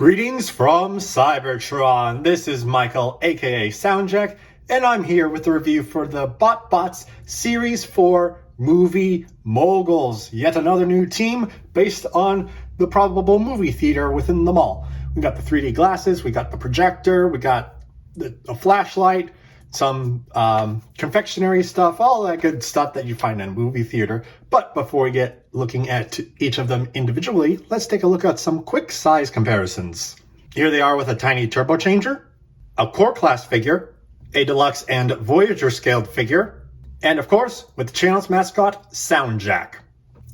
Greetings from Cybertron. This is Michael, aka SoundJack, and I'm here with the review for the BotBots Series 4 movie Moguls. Yet another new team based on the probable movie theater within the mall. We got the 3D glasses, we got the projector, we got a flashlight, some confectionery stuff, all that good stuff that you find in a movie theater. But before we get looking at each of them individually, let's take a look at some quick size comparisons. Here they are with a tiny turbo changer, a core class figure, a deluxe and Voyager scaled figure, and of course, with the channel's mascot, SoundJack.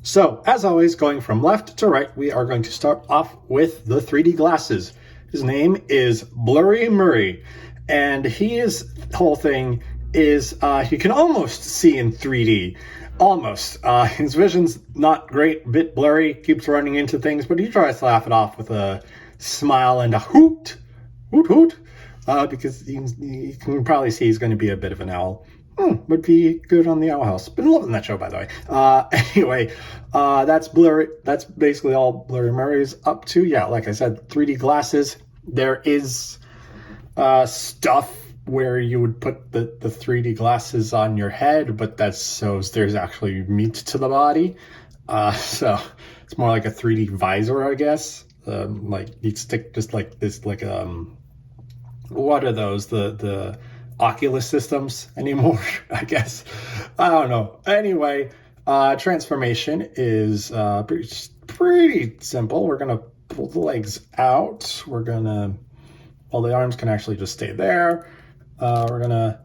So, as always, going from left to right, we are going to start off with the 3D glasses. His name is Blurry Murray, and his whole thing is you can almost see in 3D. Almost. His vision's not great, a bit blurry, keeps running into things, but he tries to laugh it off with a smile and a hoot, because you can probably see he's going to be a bit of an owl. Would be good on the Owl House. Been loving that show, by the way. Anyway, that's Blurry. That's basically all Blurry Murray's up to. Yeah, like I said, 3D glasses. There is stuff where you would put the 3D glasses on your head, but that's so there's actually meat to the body. So it's more like a 3D visor, I guess. Like you'd stick just like this, like what are those? The Oculus systems anymore, I guess. I don't know. Anyway, transformation is pretty simple. We're gonna pull the legs out. We're gonna, well, the arms can actually just stay there. We're gonna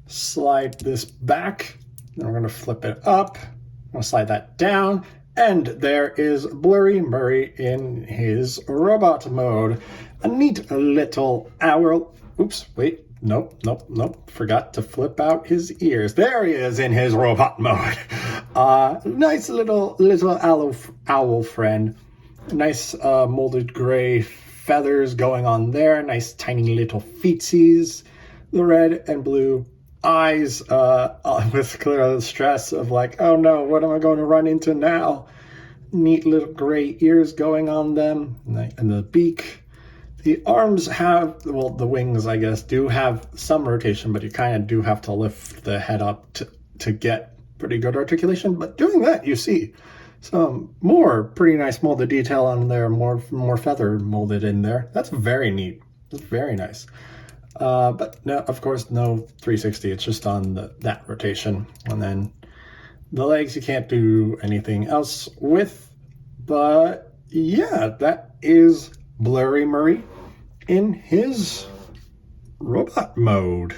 slide this back, then we're gonna flip it up. I'm gonna slide that down, and there is Blurry Murray in his robot mode. A neat little owl. Oops, wait. Nope. Forgot to flip out his ears. There he is in his robot mode. Nice little owl friend. Nice molded gray feathers going on there. Nice tiny little feetsies. The red and blue eyes with clear stress of like, oh no, what am I going to run into now? Neat little gray ears going on them. And the beak. The arms have, well, the wings, I guess, do have some rotation, but you kind of do have to lift the head up to get pretty good articulation. But doing that, you see some more pretty nice molded detail on there, more feather molded in there. That's very neat. That's very nice. But no, of course, no 360. It's just on that rotation. And then the legs you can't do anything else with. But yeah, that is Blurry Murray in his robot mode.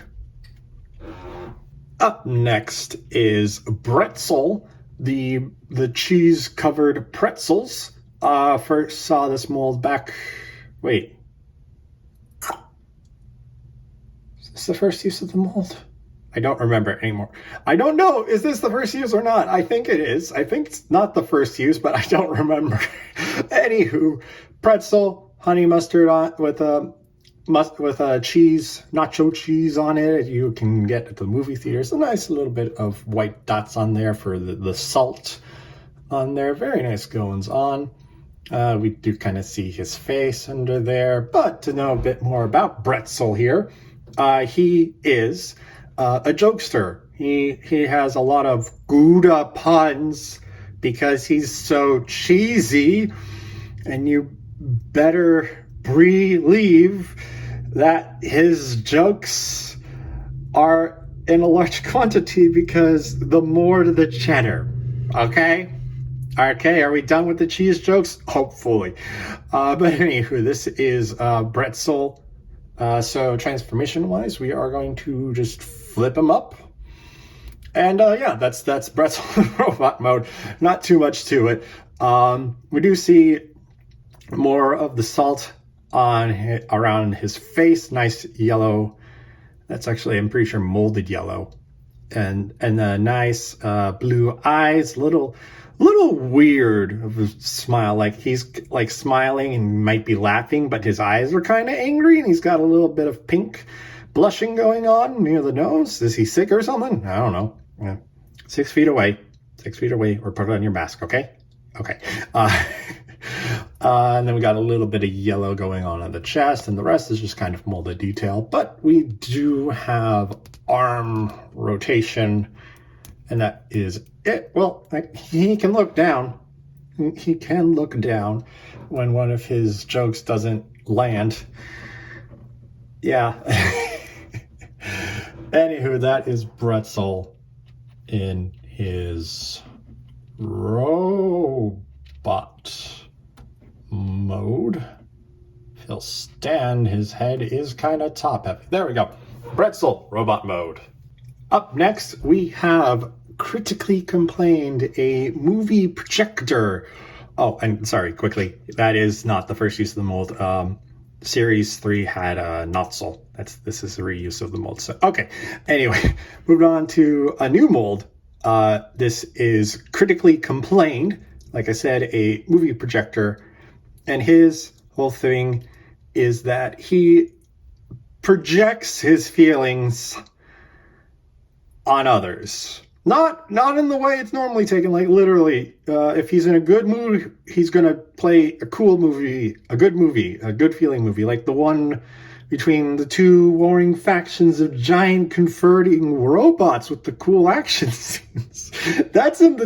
Up next is Pretzel, the cheese-covered pretzels. First saw this mold back. Wait. Is this the first use of the mold? I don't remember it anymore. I don't know. Is this the first use or not? I think it is. I think it's not the first use, but I don't remember. Anywho, pretzel, honey mustard on with a cheese, nacho cheese on it. You can get at the movie theaters. A nice little bit of white dots on there for the salt on there. Very nice goings on. We do kind of see his face under there. But to know a bit more about Pretzel here, he is a jokester. He has a lot of Gouda puns because he's so cheesy, and you better believe that his jokes are in a large quantity because the more the cheddar. Okay, are we done with the cheese jokes? Hopefully. But anywho, this is Pretzel. So transformation-wise, we are going to just flip him up. And yeah, that's Pretzel robot mode. Not too much to it. We do see more of the salt around his face. Nice yellow. That's actually, I'm pretty sure, molded yellow. And the nice blue eyes. Little weird of a smile, like he's like smiling and might be laughing, but his eyes are kind of angry, and he's got a little bit of pink blushing going on near the nose. Is he sick or something? I don't know. Yeah. 6 feet away, or put it on your mask, okay? And then we got a little bit of yellow going on the chest, and the rest is just kind of molded detail. But we do have arm rotation, and that is it. Well, he can look down. He can look down when one of his jokes doesn't land. Yeah. Anywho, that is Pretzel in his robot mode. If he'll stand, his head is kind of top heavy. There we go. Pretzel, robot mode. Up next, we have Critically Complained, a movie projector. Oh, and sorry, quickly, that is not the first use of the mold. Series 3 had a nozzle. This is a reuse of the mold. So, okay. Anyway, moving on to a new mold. This is Critically Complained. Like I said, a movie projector. And his whole thing is that he projects his feelings on others. Not in the way it's normally taken, like literally. If he's in a good mood, he's going to play a cool movie, a good feeling movie, like the one between the two warring factions of giant converting robots with the cool action scenes. That's in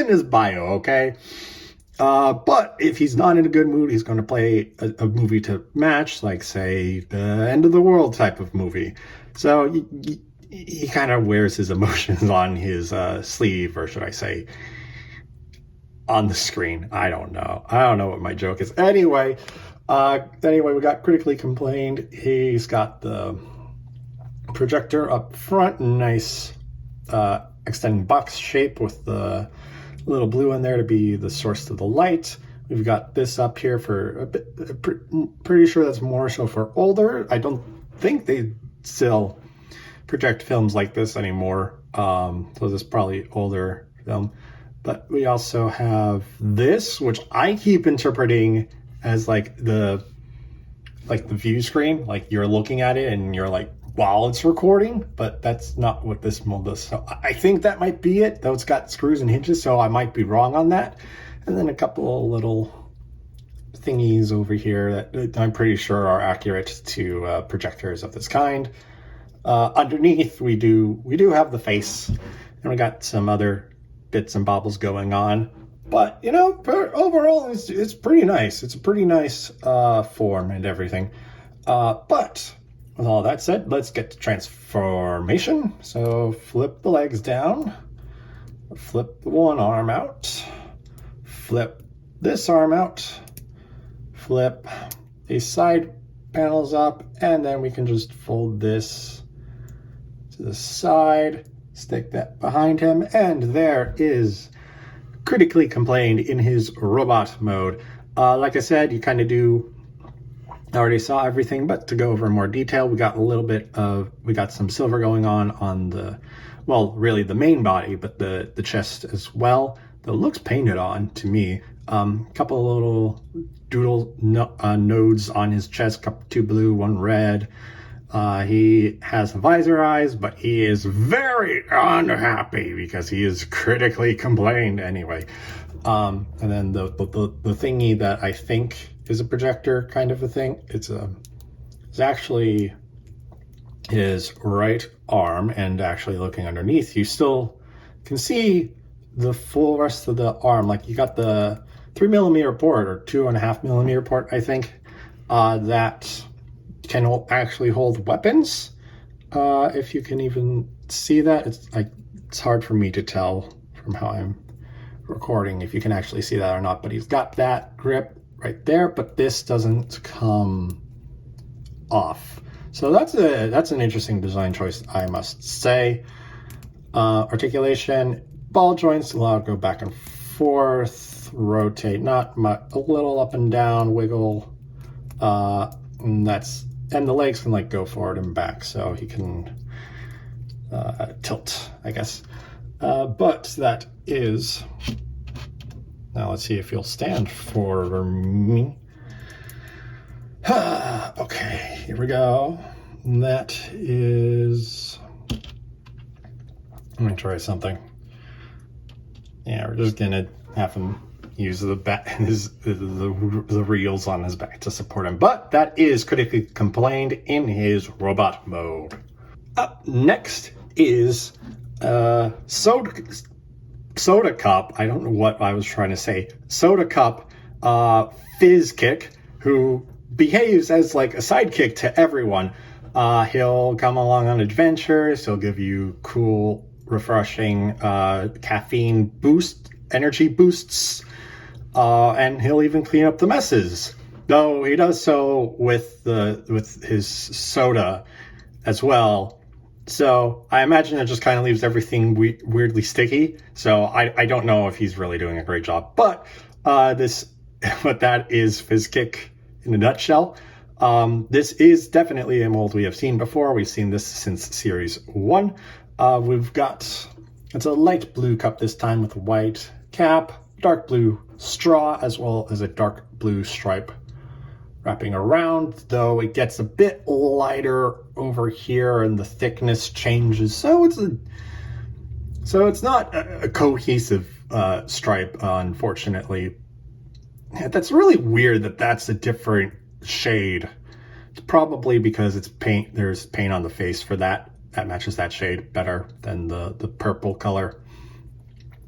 his bio, okay? But if he's not in a good mood, he's going to play a movie to match, like, say, the end of the world type of movie. So he kind of wears his emotions on his sleeve, or should I say, on the screen. I don't know what my joke is. Anyway, we got Critically Complained. He's got the projector up front, nice extending box shape with the little blue in there to be the source of the light. We've got this up here for a bit, pretty sure that's more so for older. I don't think they still project films like this anymore. So this is probably older film. But we also have this, which I keep interpreting as like the view screen, like you're looking at it and you're like, while it's recording, but that's not what this mold does. So I think that might be it, though it's got screws and hinges, so I might be wrong on that. And then a couple of little thingies over here that I'm pretty sure are accurate to projectors of this kind. Underneath, we do have the face, and we got some other bits and bobbles going on. But, overall, it's pretty nice. It's a pretty nice form and everything. But with all that said, let's get to transformation. So flip the legs down, flip the one arm out, flip this arm out, flip these side panels up, and then we can just fold this to the side, stick that behind him, and there is Critically Complained in his robot mode. Like I said, you kind of do. I already saw everything, but to go over in more detail, we got some silver going on the, well, really the main body, but the chest as well. That looks painted on to me. Couple of little doodle nodes on his chest, two blue, one red. He has visor eyes, but he is very unhappy because he is critically complained anyway. And then the thingy that I think is a projector kind of a thing. It's actually his right arm, and actually looking underneath, you still can see the full rest of the arm. Like you got the 3mm port or 2.5mm port, I think, that can actually hold weapons. If you can even see that, it's hard for me to tell from how I'm recording if you can actually see that or not. But he's got that grip right there, but this doesn't come off. So that's an interesting design choice, I must say. Articulation, ball joints allow it to go back and forth, rotate, not much, a little up and down, wiggle, and the legs can like go forward and back, so he can tilt, I guess. But that is. Now let's see if you'll stand for me. Okay, here we go. And that is. I'm gonna try something. Yeah, we're just gonna have him use the reels on his back to support him. But that is critically complained in his robot mode. Up next is Soda Cup. I don't know what I was trying to say. Soda Cup, Fizz Kick, who behaves as like a sidekick to everyone. He'll come along on adventures. He'll give you cool, refreshing caffeine energy boosts, and he'll even clean up the messes. Though he does so with his soda as well. So I imagine it just kind of leaves everything weirdly sticky. So I don't know if he's really doing a great job. But that is Fizz Kick in a nutshell. This is definitely a mold we have seen before. We've seen this since Series 1. It's a light blue cup this time with a white cap, dark blue straw, as well as a dark blue stripe wrapping around, though it gets a bit lighter over here and the thickness changes. So it's not a cohesive stripe, unfortunately. That's really weird that's a different shade. It's probably because it's paint. There's paint on the face for that. That matches that shade better than the purple color.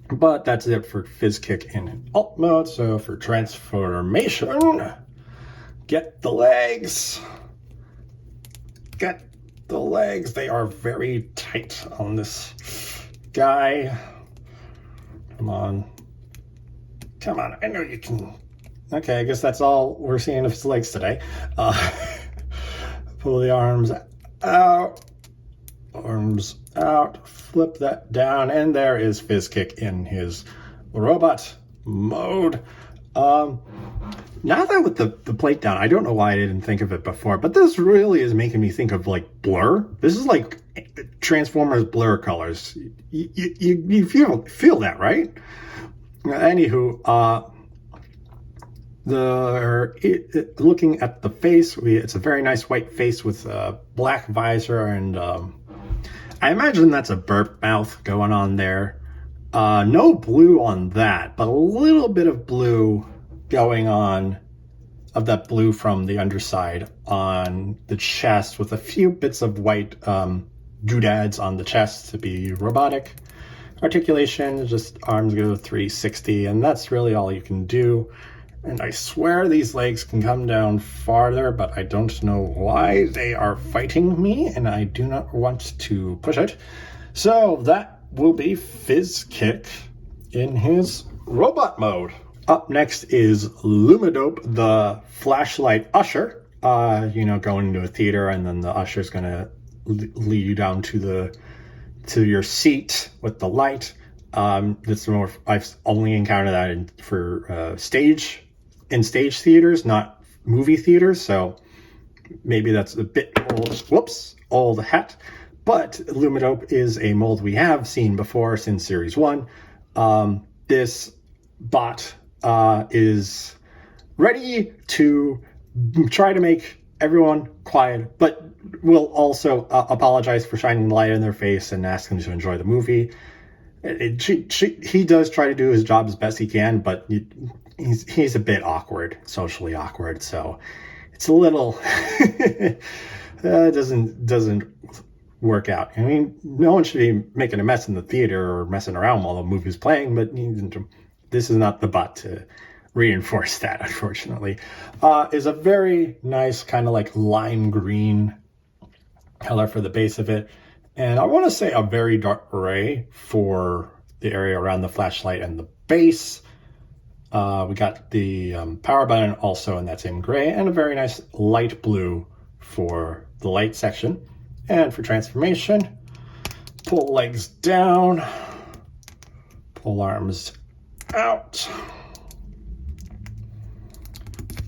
But that's it for Fizz Kick in alt mode. So for transformation, get the legs. Get the legs. They are very tight on this guy. Come on. I know you can. Okay, I guess that's all we're seeing of his legs today. Pull the arms out. Arms out. Flip that down. And there is Fizz Kick in his robot mode. Now that with the plate down, I don't know why I didn't think of it before, but this really is making me think of like Blur. This is like Transformers Blur colors. You feel that, right? Anywho, looking at the face, it's a very nice white face with a black visor, and I imagine that's a burp mouth going on there. No blue on that, but a little bit of blue going on, of that blue from the underside on the chest, with a few bits of white doodads on the chest to be robotic. Articulation, just arms go 360, and that's really all you can do. And I swear these legs can come down farther, but I don't know why they are fighting me, and I do not want to push it. So that will be Fizz Kick in his robot mode. Up next is Lumiope, the flashlight usher. Going into a theater, and then the usher's gonna lead you down to your seat with the light. That's more. I've only encountered that for stage theaters, not movie theaters. So maybe that's a bit old hat. But Lumiope is a mold we have seen before since Series 1. This bot is ready to try to make everyone quiet, but will also apologize for shining the light in their face and ask them to enjoy the movie. He does try to do his job as best he can, but he's a bit awkward, socially awkward, so it's a little doesn't work out. I mean, no one should be making a mess in the theater or messing around while the movie's playing, but this is not the bot to reinforce that, unfortunately. Is a very nice kind of like lime green color for the base of it, and I want to say a very dark gray for the area around the flashlight and the base. We got the power button also in that same gray, and a very nice light blue for the light section. And for transformation, pull legs down, pull arms out,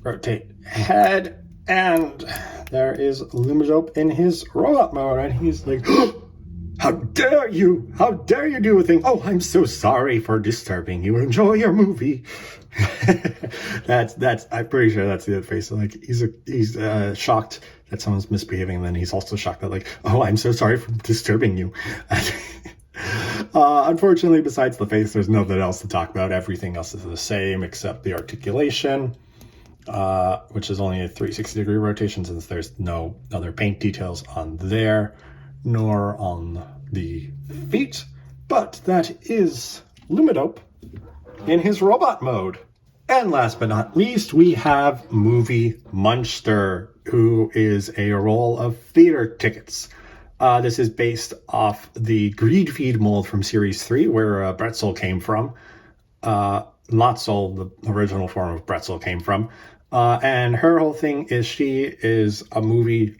rotate head, and there is Lumiope in his robot mode, and he's like, how dare you do a thing? Oh, I'm so sorry for disturbing you. Enjoy your movie. that's I'm pretty sure that's the face. Like he's shocked that someone's misbehaving, and then he's also shocked that like, oh, I'm so sorry for disturbing you. Unfortunately, besides the face, there's nothing else to talk about. Everything else is the same except the articulation, which is only a 360-degree rotation since there's no other paint details on there, nor on the feet. But that is Lumiope in his robot mode. And last but not least, we have Movie Munster, who is a roll of theater tickets. This is based off the Greed Feed mold from Series 3, where Pretzel came from. Not Soul, the original form of Pretzel, came from. And her whole thing is she is a movie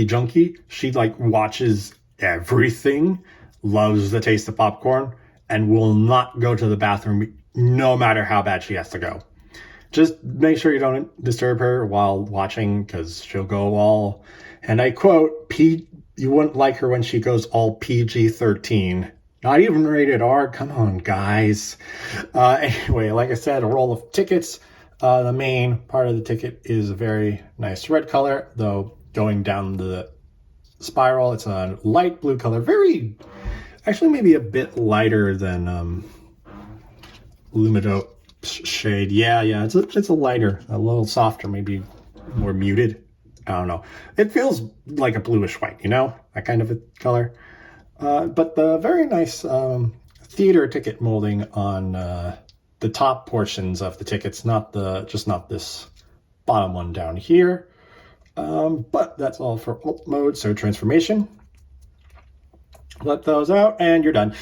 junkie. She watches everything, loves the taste of popcorn, and will not go to the bathroom no matter how bad she has to go. Just make sure you don't disturb her while watching, because she'll go all, and I quote, you wouldn't like her when she goes all PG-13. Not even rated R. Come on, guys. Anyway, like I said, a roll of tickets. The main part of the ticket is a very nice red color, though going down the spiral, it's a light blue color. Actually maybe a bit lighter than Lumiope shade. Yeah, it's a lighter, a little softer, maybe more muted. I don't know. It feels like a bluish white, that kind of a color. But the very nice theater ticket molding on the top portions of the tickets, not this bottom one down here. But that's all for alt mode. So transformation. Let those out and you're done.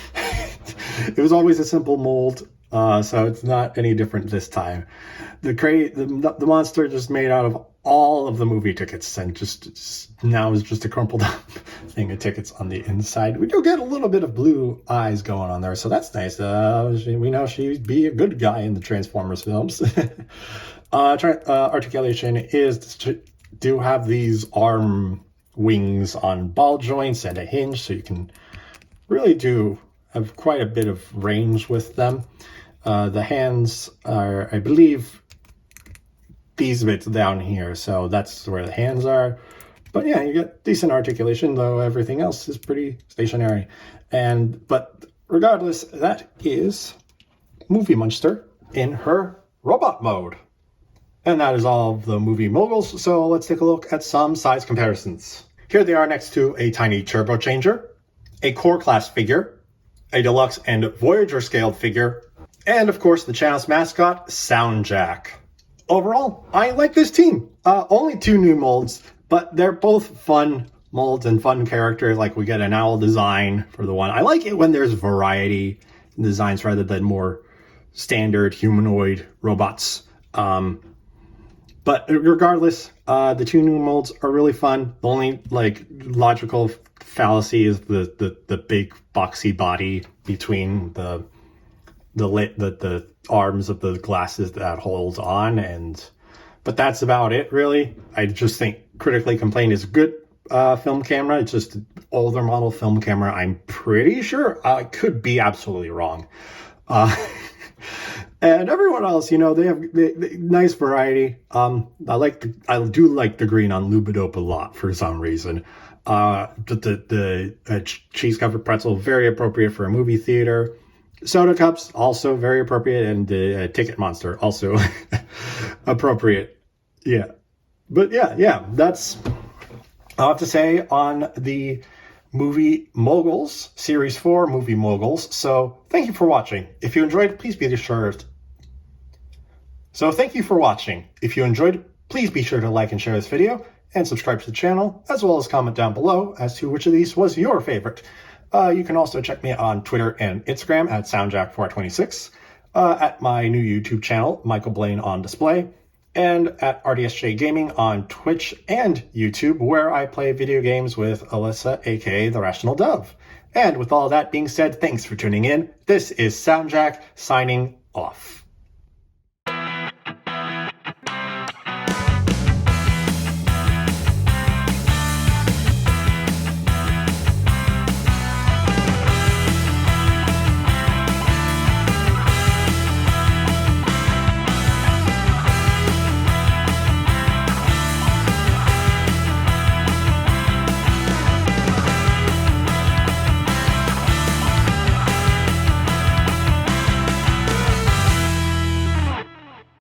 It was always a simple mold. So it's not any different this time. The monster just made out of all of the movie tickets, and just now is just a crumpled up thing of tickets on the inside. We do get a little bit of blue eyes going on there, so that's nice. We know she'd be a good guy in the Transformers films. Articulation is to have these arm wings on ball joints and a hinge, so you can really have quite a bit of range with them. The hands are, I believe, these bits down here, so that's where the hands are. But yeah, you get decent articulation, though everything else is pretty stationary. But regardless, that is Movie Munster in her robot mode. And that is all of the movie moguls, so let's take a look at some size comparisons. Here they are next to a tiny turbo changer, a core class figure, a deluxe and Voyager scaled figure, and of course the channel's mascot, SoundJack. Overall, I like this team. Only 2 new molds, but they're both fun molds and fun characters. Like, we get an owl design for the one. I like it when there's variety in designs rather than more standard humanoid robots. But regardless, the 2 new molds are really fun. The only logical fallacy is the big boxy body between the arms of the glasses that hold on, but that's about it, really. I just think critically complained is a good film camera. It's just an older model film camera. I'm pretty sure. I could be absolutely wrong. And everyone else, they have nice variety. I do like the green on Lumiope a lot for some reason. The cheese-covered pretzel, very appropriate for a movie theater. Soda cups, also very appropriate, and the ticket monster, also appropriate. Yeah. But yeah, that's all I have to say on the movie Moguls, Series 4 movie Moguls. So thank you for watching. If you enjoyed, please be sure to like and share this video, and subscribe to the channel, as well as comment down below as to which of these was your favorite. You can also check me on Twitter and Instagram at SoundJack426, at my new YouTube channel, Michael Blaine on Display, and at RDSJ Gaming on Twitch and YouTube, where I play video games with Alyssa, aka The Rational Dove. And with all that being said, thanks for tuning in. This is SoundJack signing off.